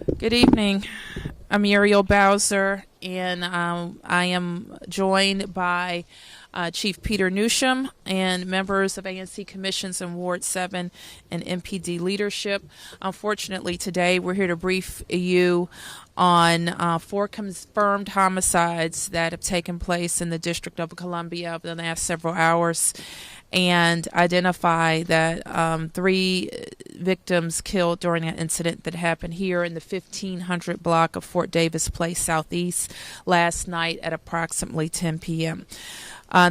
Good evening. I'm Muriel Bowser, and I am joined by Chief Peter Newsham and members of ANC Commissions in Ward 7 and MPD leadership. Unfortunately, today we're here to brief you on 4 confirmed homicides that have taken place in the District of Columbia over the last several hours, and identify that 3 victims killed during an incident that happened here in the 1500 block of Fort Davis Place Southeast last night at approximately 10 p.m.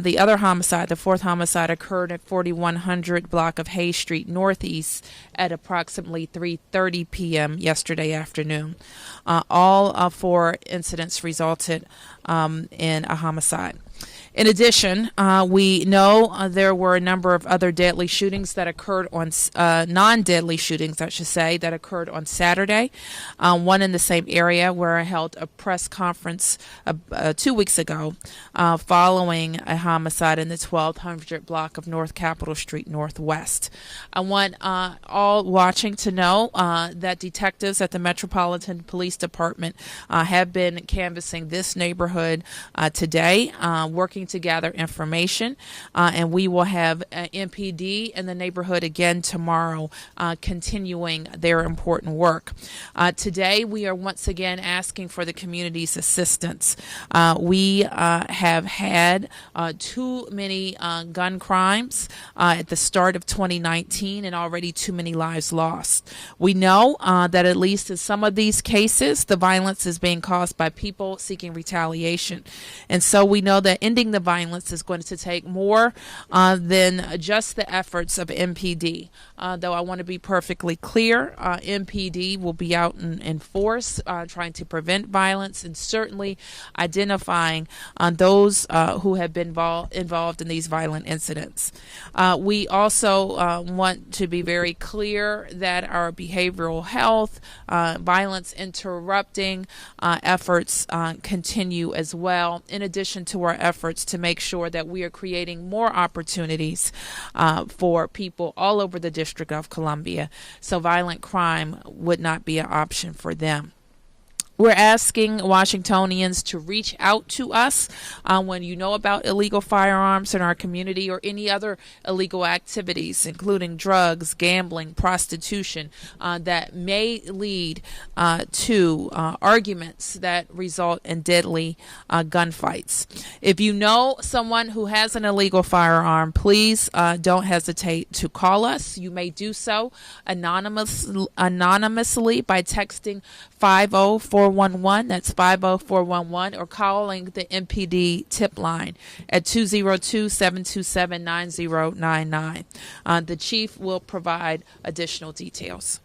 The other homicide, the 4th homicide, occurred at 4100 block of Hay Street Northeast at approximately 3:30 p.m. yesterday afternoon. All 4 incidents resulted in a homicide. In addition, we know there were a number of other deadly shootings that occurred on non-deadly shootings, I should say, that occurred on Saturday. One in the same area where I held a press conference 2 weeks ago following a homicide in the 1200 block of North Capitol Street Northwest. I want all watching to know that detectives at the Metropolitan Police Department have been canvassing this neighborhood today, working to gather information, and we will have MPD in the neighborhood again tomorrow, continuing their important work. Today, we are once again asking for the community's assistance. We have had too many gun crimes at the start of 2019, and already too many lives lost. We know that at least in some of these cases, the violence is being caused by people seeking retaliation, and so we know that ending the violence is going to take more than just the efforts of MPD. Though I want to be perfectly clear, MPD will be out in force trying to prevent violence and certainly identifying those who have been involved in these violent incidents. We also want to be very clear that our behavioral health, violence interrupting efforts continue as well, in addition to our efforts to make sure that we are creating more opportunities for people all over the District of Columbia so violent crime would not be an option for them. We're asking Washingtonians to reach out to us when you know about illegal firearms in our community or any other illegal activities, including drugs, gambling, prostitution, that may lead to arguments that result in deadly gunfights. If you know someone who has an illegal firearm, please don't hesitate to call us. You may do so anonymously by texting 50411, that's 50411, or calling the MPD tip line at 202-727-9099. The chief will provide additional details.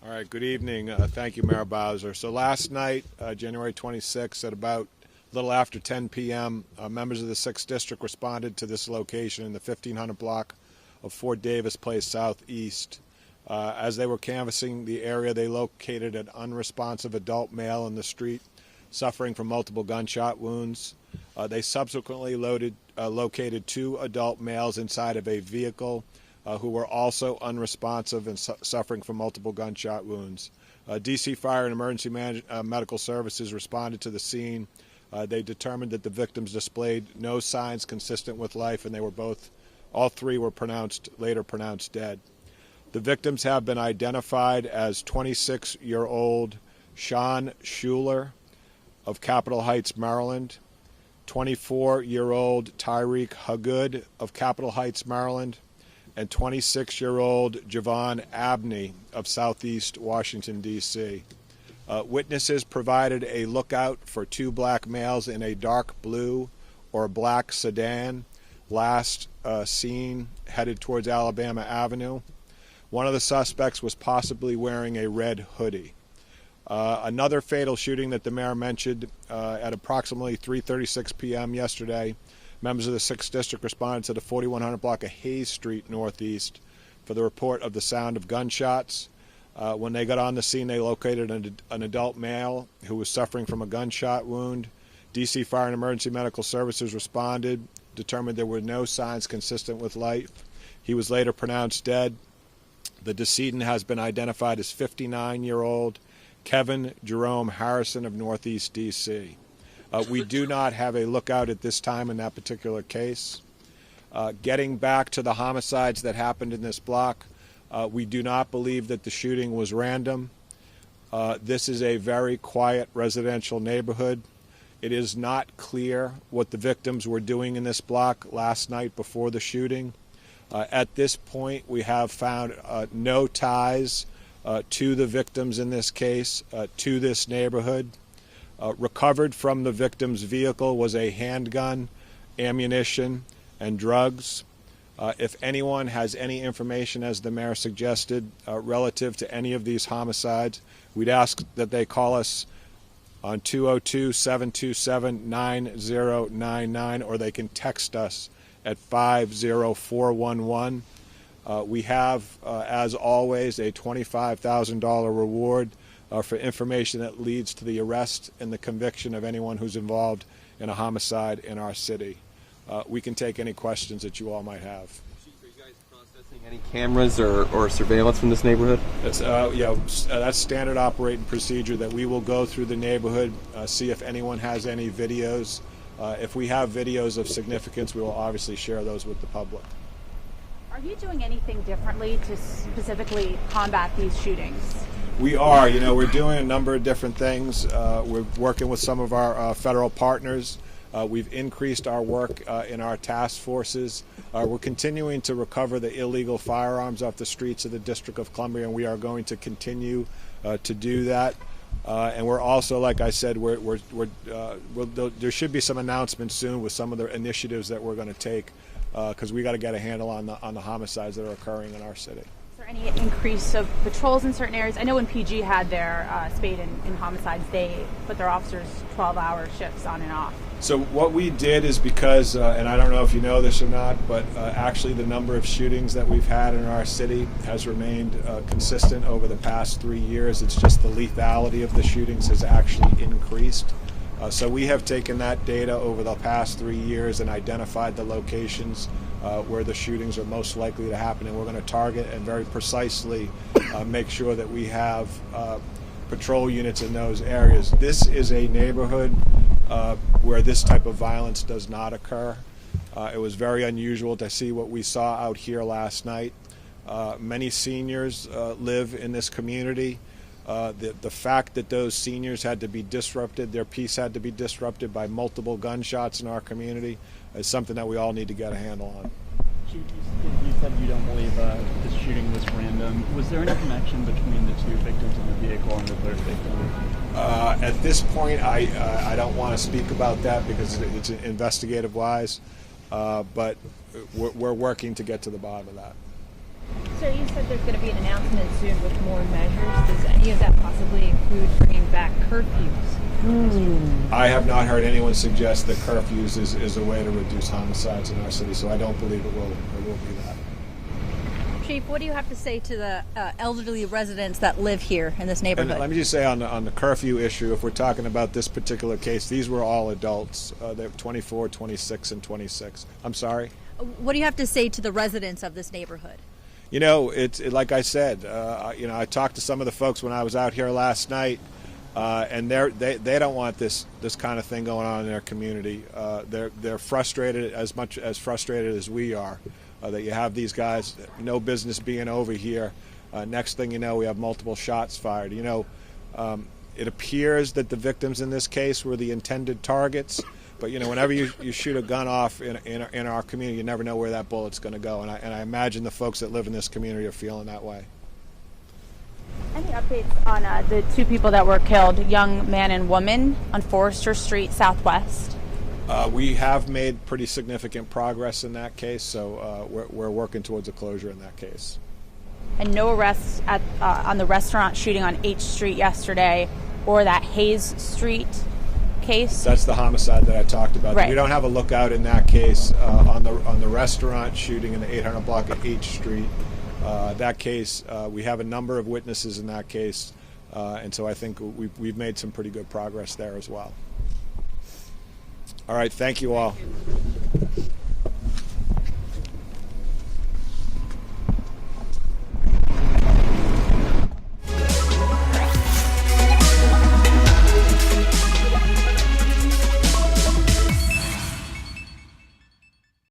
All right, good evening. Thank you, Mayor Bowser. So last night, January 26th, at about a little after 10 p.m., members of the 6th District responded to this location in the 1500 block of Fort Davis Place Southeast. As they were canvassing the area, they located an unresponsive adult male in the street suffering from multiple gunshot wounds. They subsequently located 2 adult males inside of a vehicle who were also unresponsive and suffering from multiple gunshot wounds. DC Fire and Emergency Medical Services responded to the scene. They determined that the victims displayed no signs consistent with life, and all 3 were later pronounced dead. The victims have been identified as 26-year-old Sean Schuler of Capitol Heights, Maryland, 24-year-old Tyreek Hagood of Capitol Heights, Maryland, and 26-year-old Javon Abney of Southeast Washington, D.C. Witnesses provided a lookout for 2 black males in a dark blue or black sedan, last seen headed towards Alabama Avenue. One of the suspects was possibly wearing a red hoodie. Another fatal shooting that the mayor mentioned at approximately 3:36 p.m. yesterday, members of the 6th District responded to the 4100 block of Hayes Street Northeast for the report of the sound of gunshots. When they got on the scene, they located an adult male who was suffering from a gunshot wound. DC Fire and Emergency Medical Services responded, determined there were no signs consistent with life. He was later pronounced dead. The decedent has been identified as 59-year-old Kevin Jerome Harrison of Northeast D.C. We do not have a lookout at this time in that particular case. Getting back to the homicides that happened in this block, we do not believe that the shooting was random. This is a very quiet residential neighborhood. It is not clear what the victims were doing in this block last night before the shooting. At this point, we have found no ties to the victims in this case, to this neighborhood. Recovered from the victim's vehicle was a handgun, ammunition, and drugs. If anyone has any information, as the mayor suggested, relative to any of these homicides, we'd ask that they call us on 202-727-9099, or they can text us at 50411. We have, as always, a $25,000 reward for information that leads to the arrest and the conviction of anyone who's involved in a homicide in our city. We can take any questions that you all might have. Chief, are you guys processing any cameras or surveillance from this neighborhood? That's standard operating procedure, that we will go through the neighborhood, see if anyone has any videos. If we have videos of significance, we will obviously share those with the public. Are you doing anything differently to specifically combat these shootings? We are. We're doing a number of different things. We're working with some of our federal partners. We've increased our work in our task forces. We're continuing to recover the illegal firearms off the streets of the District of Columbia, and we are going to continue to do that. And we're also, like I said, there should be some announcements soon with some of the initiatives that we're going to take, because we got to get a handle on the homicides that are occurring in our city. Is there any increase of patrols in certain areas? I know when PG had their spade in homicides, they put their officers 12-hour shifts on and off. So what we did is, because, and I don't know if you know this or not, but actually the number of shootings that we've had in our city has remained consistent over the past 3 years. It's just the lethality of the shootings has actually increased. So we have taken that data over the past 3 years and identified the locations where the shootings are most likely to happen, and we're going to target and very precisely make sure that we have patrol units in those areas. This is a neighborhood where this type of violence does not occur. It was very unusual to see what we saw out here last night. Many seniors live in this community. The fact that those seniors had to be disrupted, their peace had to be disrupted by multiple gunshots in our community, is something that we all need to get a handle on. You said you don't believe this shooting was random. Was there any connection between the two victims in the vehicle and the third victim? At this point, I don't want to speak about that because it's investigative-wise, but we're working to get to the bottom of that. Sir, you said there's going to be an announcement soon with more measures. Does any of that possibly include bringing back curfews? I have not heard anyone suggest that curfews is a way to reduce homicides in our city, so I don't believe it will be that. Chief, what do you have to say to the elderly residents that live here in this neighborhood? And let me just say on the curfew issue, if we're talking about this particular case, these were all adults. They're 24, 26, and 26. I'm sorry? What do you have to say to the residents of this neighborhood? It's like I said, I talked to some of the folks when I was out here last night, and they don't want this kind of thing going on in their community. They're frustrated, as much as frustrated as we are, that you have these guys, no business being over here. Next thing you know, we have multiple shots fired. It appears that the victims in this case were the intended targets. But whenever you shoot a gun off in our community, you never know where that bullet's going to go, and I imagine the folks that live in this community are feeling that way. Any updates on the two people that were killed, young man and woman, on Forester Street Southwest? We have made pretty significant progress in that case, so we're working towards a closure in that case. And no arrests on the restaurant shooting on H Street yesterday, or that Hayes Street case? That's the homicide that I talked about. Right. We don't have a lookout in that case. On the restaurant shooting in the 800 block of H Street, that case, we have a number of witnesses in that case, and so I think we've made some pretty good progress there as well. All right, thank you all.